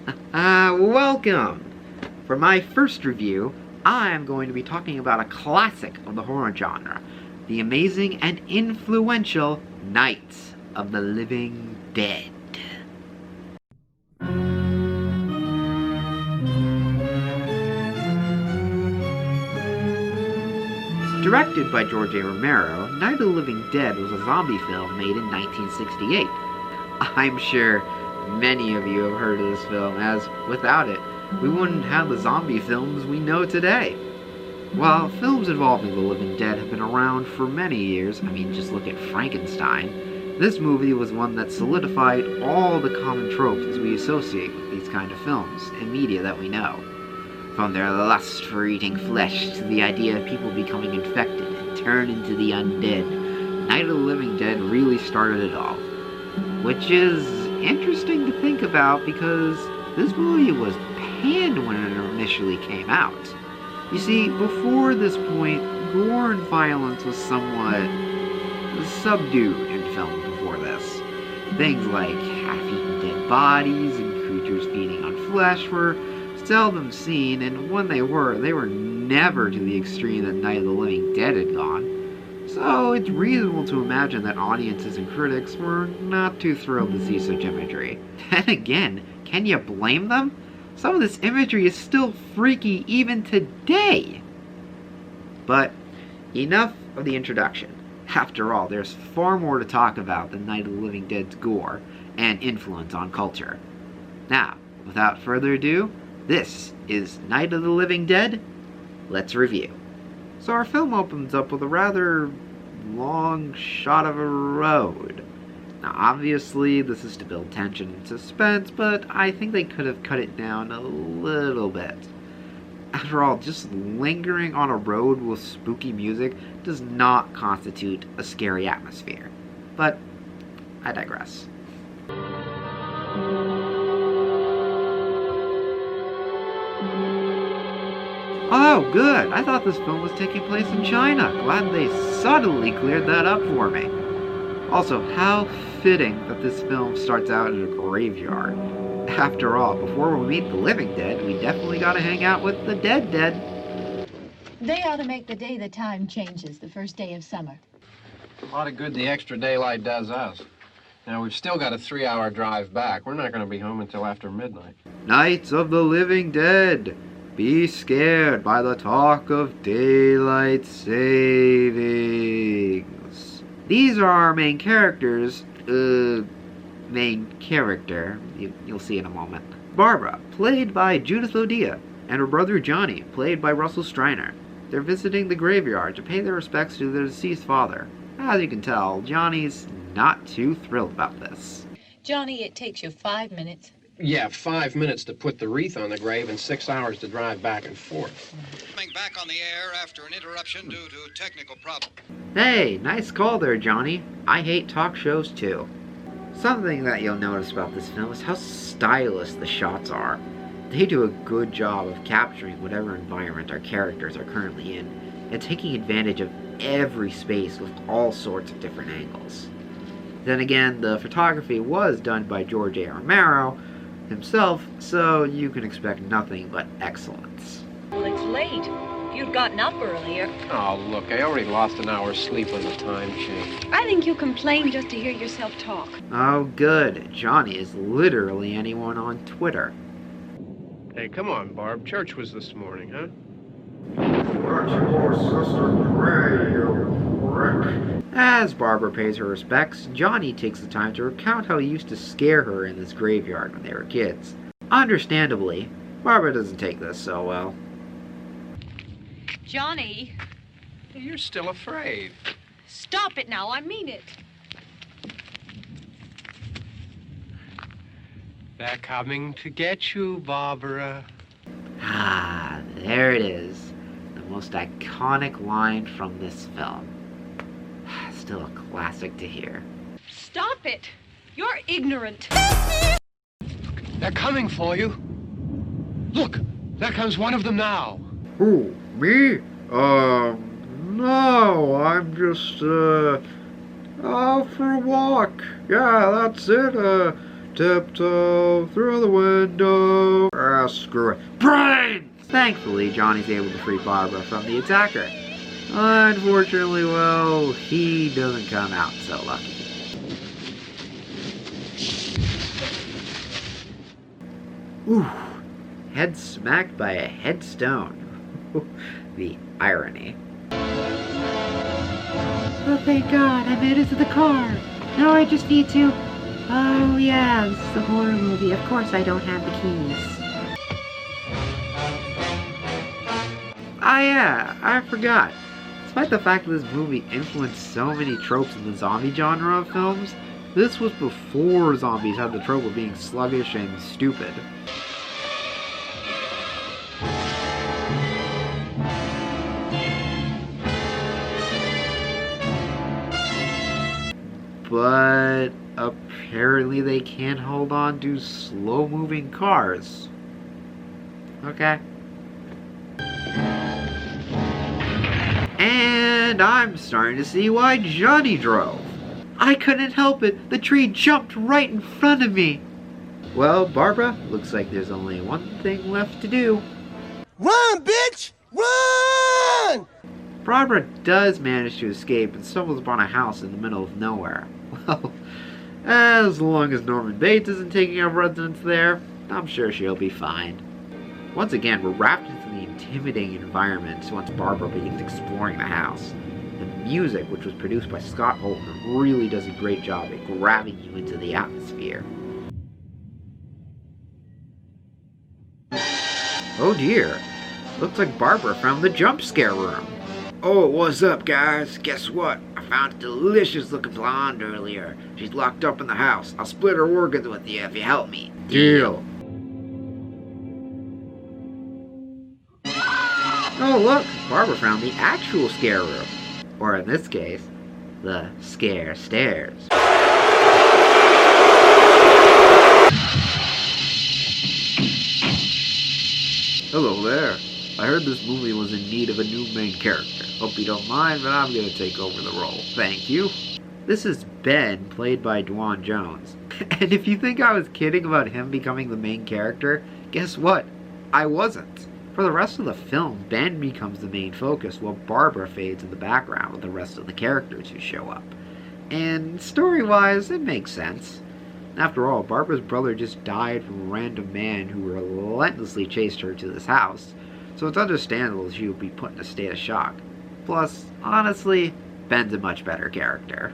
Welcome! For my first review, I am going to be talking about a classic of the horror genre, the amazing and influential Night of the Living Dead. Directed by George A. Romero, Night of the Living Dead was a zombie film made in 1968. I'm sure many of you have heard of this film, as without it, we wouldn't have the zombie films we know today. While films involving the living dead have been around for many years, just look at Frankenstein, this movie was one that solidified all the common tropes we associate with these kind of films and media that we know. From their lust for eating flesh to the idea of people becoming infected and turned into the undead, Night of the Living Dead really started it all. Which is interesting to think about because this movie was panned when it initially came out. You see, before this point, gore and violence was somewhat subdued in film before this. Things like half-eaten dead bodies and creatures feeding on flesh were seldom seen, and when they were never to the extreme that Night of the Living Dead had gone. So it's reasonable to imagine that audiences and critics were not too thrilled to see such imagery. Then again, can you blame them? Some of this imagery is still freaky even today. But enough of the introduction. After all, there's far more to talk about than Night of the Living Dead's gore and influence on culture. Now, without further ado, this is Night of the Living Dead. Let's review. So our film opens up with a rather long shot of a road. Now obviously this is to build tension and suspense, but I think they could have cut it down a little bit. After all, just lingering on a road with spooky music does not constitute a scary atmosphere. But I digress. Oh, good. I thought this film was taking place in China. Glad they subtly cleared that up for me. Also, how fitting that this film starts out in a graveyard. After all, before we meet the living dead, we definitely gotta hang out with the dead. They ought to make the day the time changes, the first day of summer. A lot of good the extra daylight does us. Now, we've still got a 3-hour drive back. We're not going to be home until after midnight. Nights of the Living Dead. Be scared by the talk of daylight savings. These are our main characters. Main character. You'll see in a moment. Barbara, played by Judith O'Dea, and her brother Johnny, played by Russell Streiner. They're visiting the graveyard to pay their respects to their deceased father. As you can tell, Johnny's not too thrilled about this. Johnny, it takes you 5 minutes. Yeah, 5 minutes to put the wreath on the grave and 6 hours to drive back and forth. Coming back on the air after an interruption due to technical problem. Hey, nice call there, Johnny. I hate talk shows too. Something that you'll notice about this film is how stylish the shots are. They do a good job of capturing whatever environment our characters are currently in, and taking advantage of every space with all sorts of different angles. Then again, the photography was done by George A. Romero himself, so you can expect nothing but excellence. Well, it's late. If you'd gotten up earlier. Oh, look, I already lost an hour's sleep when the time changed. I think you complain just to hear yourself talk. Oh, good. Johnny is literally anyone on Twitter. Hey, come on, Barb. Church was this morning, huh? As Barbara pays her respects, Johnny takes the time to recount how he used to scare her in this graveyard when they were kids. Understandably, Barbara doesn't take this so well. Johnny, You're still afraid. stop it now. I mean it. They're coming to get you, Barbara. Ah, there it is. The most iconic line from this film. Still a classic to hear. Stop it. You're ignorant. They're coming for you. Look, there comes one of them now. Who? Me? No, I'm just, out for a walk. Yeah, that's it, Tiptoe through the window. Ah, screw it. Brains! Thankfully, Johnny's able to free Barbara from the attacker. Unfortunately, well, he doesn't come out so lucky. Ooh, head smacked by a headstone. The irony. Oh, thank God, I made it to the car. Now I just need to... Oh, yeah, this is a horror movie. Of course I don't have the keys. Ah, yeah, I forgot. Despite the fact that this movie influenced so many tropes in the zombie genre of films, this was before zombies had the trope of being sluggish and stupid. But apparently they can't hold on to slow-moving cars. Okay. And I'm starting to see why Johnny drove. I couldn't help it. The tree jumped right in front of me. Well, Barbara, looks like there's only one thing left to do. Run, bitch! Run! Barbara does manage to escape and stumbles upon a house in the middle of nowhere. Well, as long as Norman Bates isn't taking up residence there, I'm sure she'll be fine. Once again, we're wrapped into the intimidating environment once Barbara begins exploring the house. The music, which was produced by Scott Holton, really does a great job at grabbing you into the atmosphere. Oh dear, looks like Barbara found the jump scare room. Oh, what's up, guys? Guess what? I found a delicious looking blonde earlier. She's locked up in the house. I'll split her organs with you if you help me. Deal. Oh, look! Barbara found the actual scare room. Or in this case, the scare stairs. Hello there. I heard this movie was in need of a new main character. Hope you don't mind, but I'm gonna take over the role. Thank you. This is Ben, played by Dwan Jones. And if you think I was kidding about him becoming the main character, guess what? I wasn't. For the rest of the film, Ben becomes the main focus while Barbara fades in the background with the rest of the characters who show up. And story-wise, it makes sense. After all, Barbara's brother just died from a random man who relentlessly chased her to this house, so it's understandable she would be put in a state of shock. Plus, honestly, Ben's a much better character.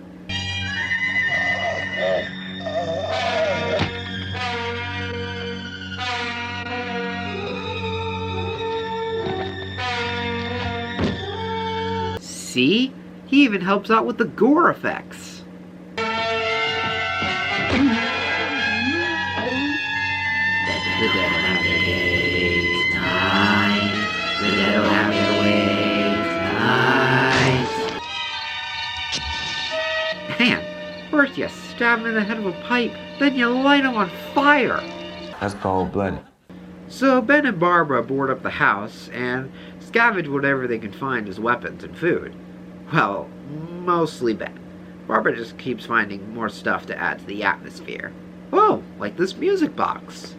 See? He even helps out with the gore effects. The dead don't have to wait tonight. The dead don't have to wait tonight. Man, first you stab him in the head with a pipe, then you light him on fire. That's cold-blooded. So Ben and Barbara board up the house and scavenge whatever they can find as weapons and food. Well, mostly Ben. Barbara just keeps finding more stuff to add to the atmosphere. Oh, like this music box.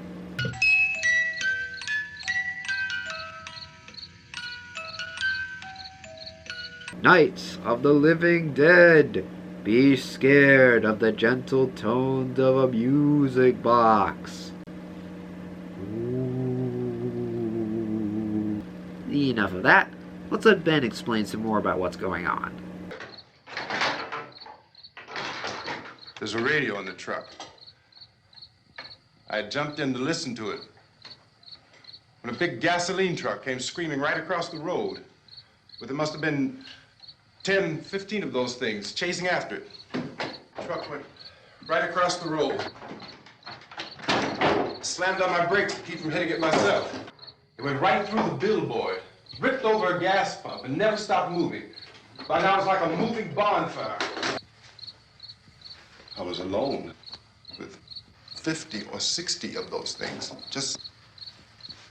Knights of the Living Dead, be scared of the gentle tones of a music box. Ooh. Enough of that. Let's let Ben explain some more about what's going on. There's a radio in the truck. I jumped in to listen to it when a big gasoline truck came screaming right across the road. But there must have been 10, 15 of those things chasing after it. The truck went right across the road. Slammed on my brakes to keep from hitting it myself. It went right through the billboard, ripped over a gas pump, and never stopped moving. By now, it's like a moving bonfire. I was alone with 50 or 60 of those things, just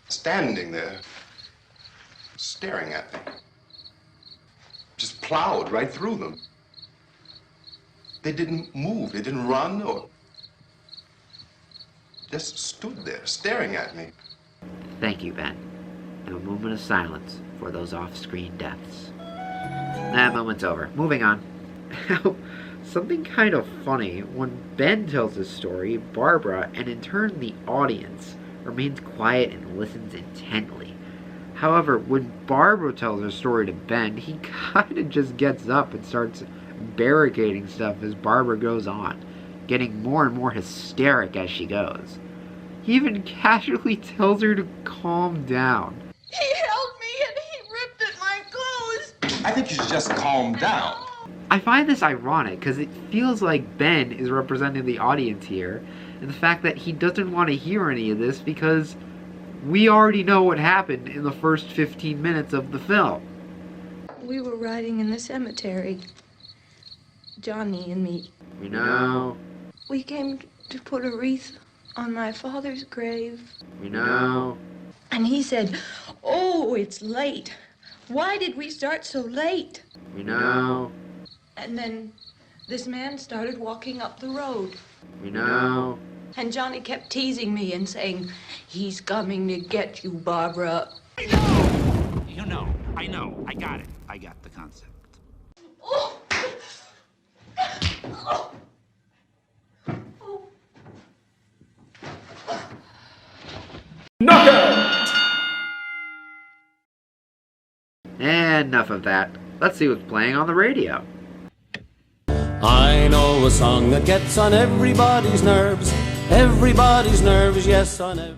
standing there, staring at me. Just plowed right through them. They didn't move, they didn't run or just stood there, staring at me. Thank you, Ben. And a moment of silence for those off-screen deaths. That moment's over. Moving on. Now, something kind of funny, when Ben tells his story, Barbara, and in turn the audience, remains quiet and listens intently. However, when Barbara tells her story to Ben, he kind of just gets up and starts barricading stuff as Barbara goes on, getting more and more hysteric as she goes. He even casually tells her to calm down. He held me and he ripped at my clothes. I think you should just calm down. I find this ironic because it feels like Ben is representing the audience here, and the fact that he doesn't want to hear any of this because we already know what happened in the first 15 minutes of the film. We were riding in the cemetery, Johnny and me. We know. We came to put a wreath on my father's grave. We know. And he said, "Oh, it's late. Why did we start so late?" We know. And then this man started walking up the road. We know. And Johnny kept teasing me and saying, "He's coming to get you, Barbara." You know, I know. I got it. I got the concept. Oh. Oh. Enough of that. Let's see what's playing on the radio. I know a song that gets on everybody's nerves, yes, on every.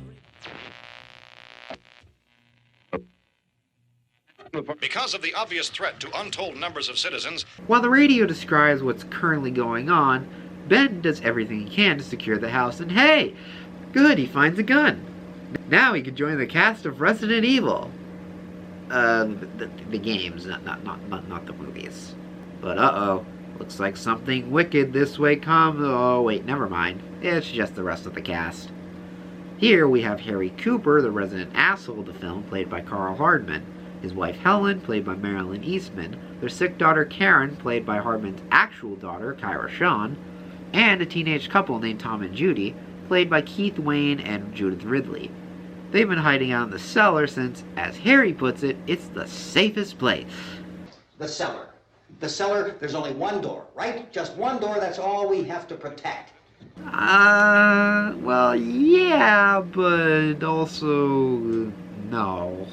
Because of the obvious threat to untold numbers of citizens, While the radio describes what's currently going on, Ben does everything he can to secure the house, and hey, good, he finds a gun. Now he can join the cast of Resident Evil. The games, not the movies. But uh-oh, looks like something wicked this way comes. Oh wait, never mind. It's just the rest of the cast. Here we have Harry Cooper, the resident asshole of the film, played by Carl Hardman. His wife Helen, played by Marilyn Eastman. Their sick daughter Karen, played by Hardman's actual daughter, Kyra Shawn. And a teenage couple named Tom and Judy, played by Keith Wayne and Judith Ridley. They've been hiding out in the cellar since, as Harry puts it, it's the safest place. The cellar. The cellar, there's only one door, right? Just one door, that's all we have to protect. Well, yeah, but also, no.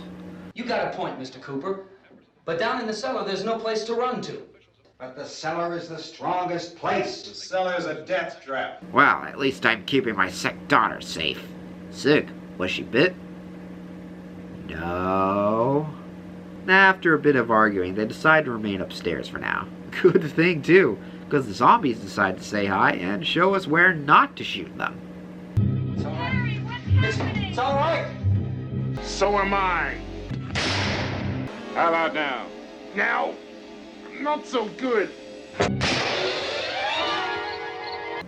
You got a point, Mr. Cooper. But down in the cellar, there's no place to run to. But the cellar is the strongest place. The cellar's a death trap. Well, at least I'm keeping my sick daughter safe. Sick? Was she bit? No. After a bit of arguing, they decide to remain upstairs for now. Good thing, too, because the zombies decide to say hi and show us where not to shoot them. It's all right. It's all right. So am I. How about now? Now? Not so good.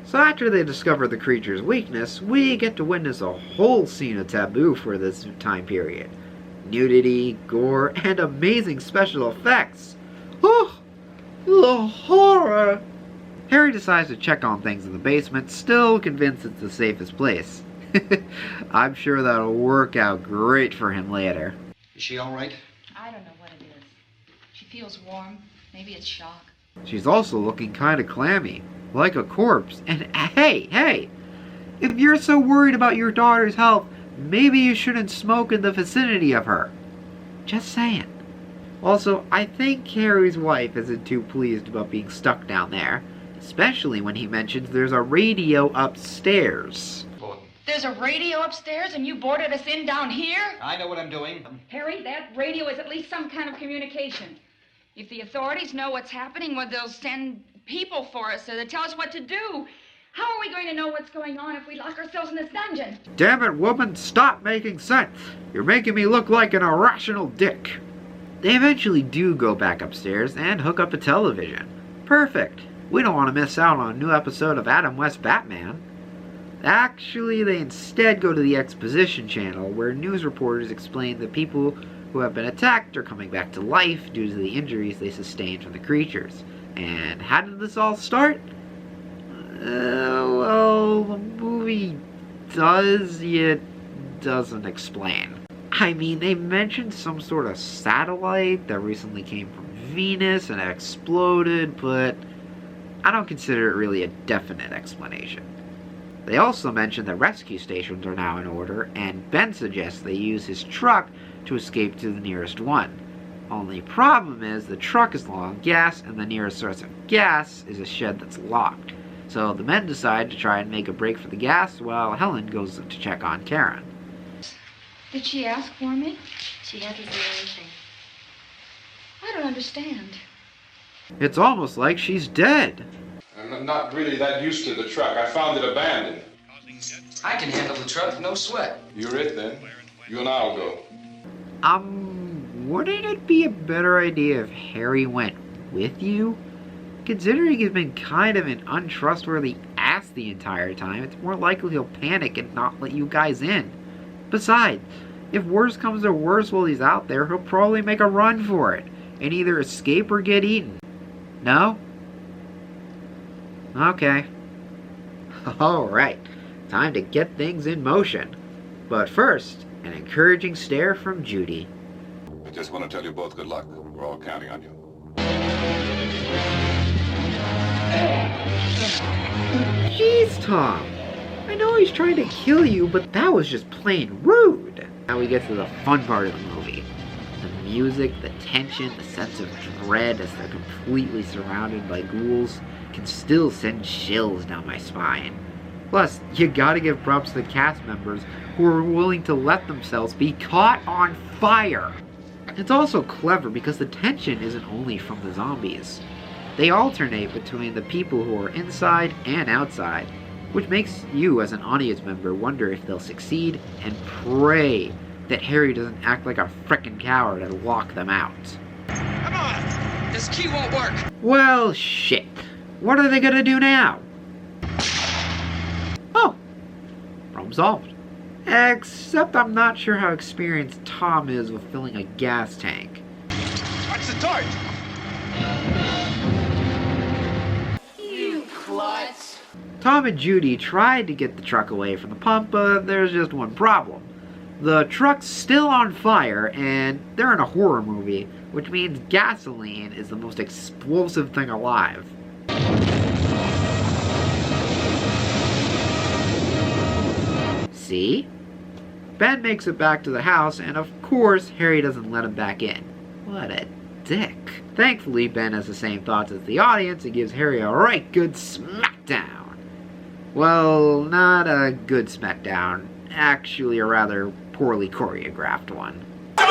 So after they discover the creature's weakness, we get to witness a whole scene of taboo for this time period. Nudity, gore, and amazing special effects. Oh, the horror! Harry decides to check on things in the basement, still convinced it's the safest place. I'm sure that'll work out great for him later. Is she all right? I don't know what it is. She feels warm. Maybe it's shock. She's also looking kind of clammy, like a corpse. And hey, if you're so worried about your daughter's health, maybe you shouldn't smoke in the vicinity of her. Just saying. Also, I think Harry's wife isn't too pleased about being stuck down there, especially when he mentions there's a radio upstairs. There's a radio upstairs and you boarded us in down here? I know what I'm doing. Harry, that radio is at least some kind of communication. If the authorities know what's happening, well, they'll send people for us so they tell us what to do. How are we going to know what's going on if we lock ourselves in this dungeon? Damn it, woman, stop making sense. You're making me look like an irrational dick. They eventually do go back upstairs and hook up a television. Perfect. We don't want to miss out on a new episode of Adam West Batman. Actually, they instead go to the Exposition Channel, where news reporters explain that people who have been attacked are coming back to life due to the injuries they sustained from the creatures. And how did this all start? Well, the movie does, yet doesn't explain. I mean, they mentioned some sort of satellite that recently came from Venus and exploded, but I don't consider it really a definite explanation. They also mentioned that rescue stations are now in order, and Ben suggests they use his truck to escape to the nearest one. Only problem is the truck is low on gas, and the nearest source of gas is a shed that's locked. So the men decide to try and make a break for the gas while Helen goes to check on Karen. Did she ask for me? She hasn't said anything. I don't understand. It's almost like she's dead. I'm not really that used to the truck. I found it abandoned. I can handle the truck, no sweat. You're it then. You and I'll go. Wouldn't it be a better idea if Harry went with you? Considering he's been kind of an untrustworthy ass the entire time, it's more likely he'll panic and not let you guys in. Besides, if worse comes to worse while he's out there, he'll probably make a run for it and either escape or get eaten. No? Okay. Alright, time to get things in motion. But first, an encouraging stare from Judy. I just want to tell you both good luck. We're all counting on you. Jeez, Tom. I know he's trying to kill you, but that was just plain rude. Now we get to the fun part of the movie. The music, the tension, the sense of dread as they're completely surrounded by ghouls can still send chills down my spine. Plus, you gotta give props to the cast members who are willing to let themselves be caught on fire. It's also clever because the tension isn't only from the zombies. They alternate between the people who are inside and outside, which makes you as an audience member wonder if they'll succeed and pray that Harry doesn't act like a frickin' coward and lock them out. Come on! This key won't work! Well, shit. What are they gonna do now? Oh, problem solved. Except I'm not sure how experienced Tom is with filling a gas tank. Watch the torch! You klutz! Tom and Judy tried to get the truck away from the pump, but there's just one problem. The truck's still on fire, and they're in a horror movie, which means gasoline is the most explosive thing alive. See? Ben makes it back to the house, and of course, Harry doesn't let him back in. What a dick. Thankfully, Ben has the same thoughts as the audience and gives Harry a right good smackdown. Well, not a good smackdown. Actually, a rather poorly choreographed one. Go!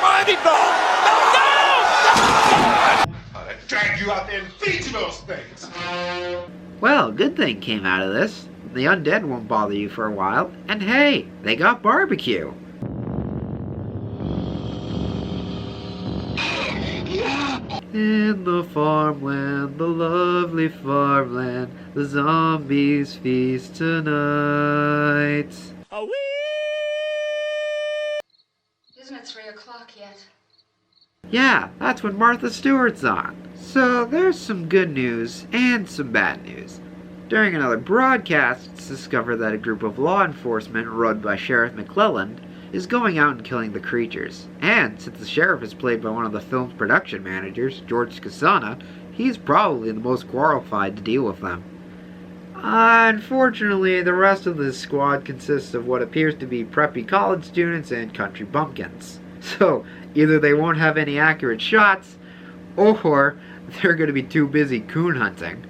Mighty ball! I'll drag you out there and feed you those things. Well, good thing came out of this. The undead won't bother you for a while. And hey, they got barbecue. In the farmland, the lovely farmland, the zombies feast tonight. Isn't it 3 o'clock yet? Yeah, that's when Martha Stewart's on. So there's some good news and some bad news. During another broadcast, it's discovered that a group of law enforcement run by Sheriff McClelland is going out and killing the creatures. And since the sheriff is played by one of the film's production managers, George Casana, he's probably the most qualified to deal with them. Unfortunately, the rest of the squad consists of what appears to be preppy college students and country bumpkins. So, either they won't have any accurate shots, or they're going to be too busy coon hunting.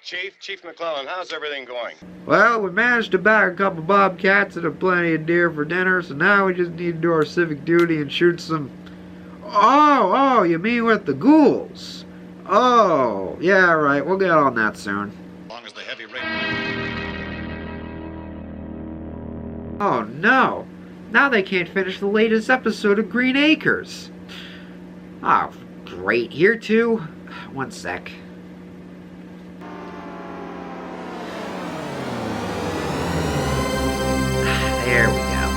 Chief McClellan, how's everything going? Well, we managed to bag a couple bobcats and plenty of deer for dinner, so now we just need to do our civic duty and shoot some... Oh, you mean with the ghouls? Oh, yeah, right, we'll get on that soon. As long as the heavy rain... Oh no! Now they can't finish the latest episode of Green Acres. Oh, great. Here too? One sec. There we go.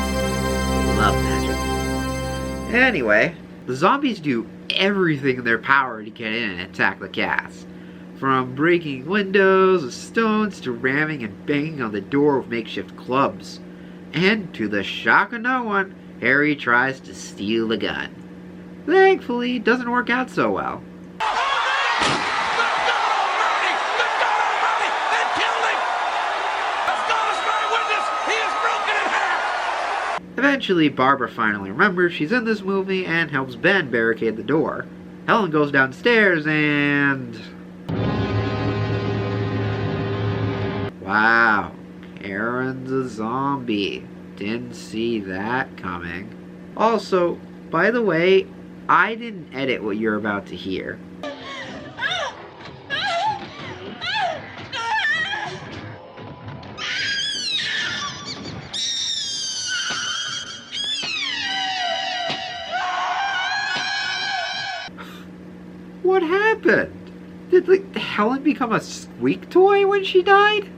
Love magic. Anyway, the zombies do everything in their power to get in and attack the cast. From breaking windows with stones to ramming and banging on the door with makeshift clubs. And to the shock of no one, Harry tries to steal the gun. Thankfully, it doesn't work out so well. Eventually, Barbara finally remembers she's in this movie and helps Ben barricade the door. Helen goes downstairs and... wow, Karen's a zombie. Didn't see that coming. Also, by the way, I didn't edit what you're about to hear. What happened? Did Helen become a squeak toy when she died?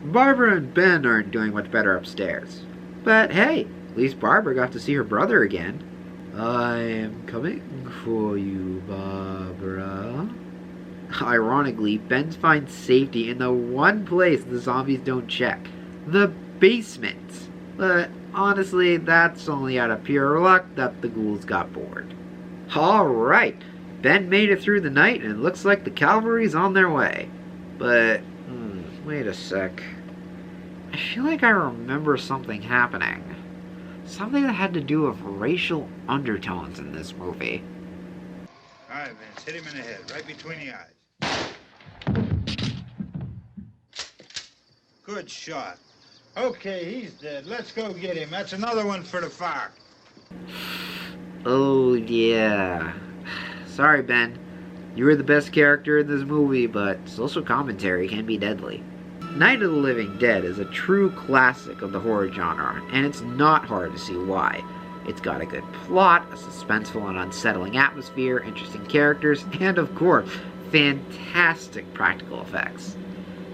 Barbara and Ben aren't doing much better upstairs. But hey, at least Barbara got to see her brother again. I am coming for you, Barbara. Ironically, Ben finds safety in the one place the zombies don't check. The basement. But honestly, that's only out of pure luck that the ghouls got bored. Alright, Ben made it through the night and it looks like the cavalry's on their way. But, wait a sec. I feel like I remember something happening. Something that had to do with racial undertones in this movie. All right, Vince, hit him in the head, right between the eyes. Good shot. Okay, he's dead. Let's go get him. That's another one for the fire. Oh, yeah. Sorry, Ben. You were the best character in this movie, but social commentary can be deadly. Night of the Living Dead is a true classic of the horror genre, and it's not hard to see why. It's got a good plot, a suspenseful and unsettling atmosphere, interesting characters, and of course, fantastic practical effects.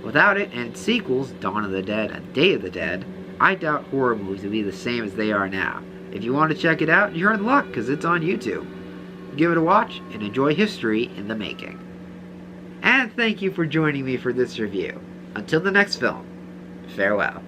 Without it, and its sequels, Dawn of the Dead and Day of the Dead, I doubt horror movies would be the same as they are now. If you want to check it out, you're in luck, because it's on YouTube. Give it a watch, and enjoy history in the making. And thank you for joining me for this review. Until the next film, farewell.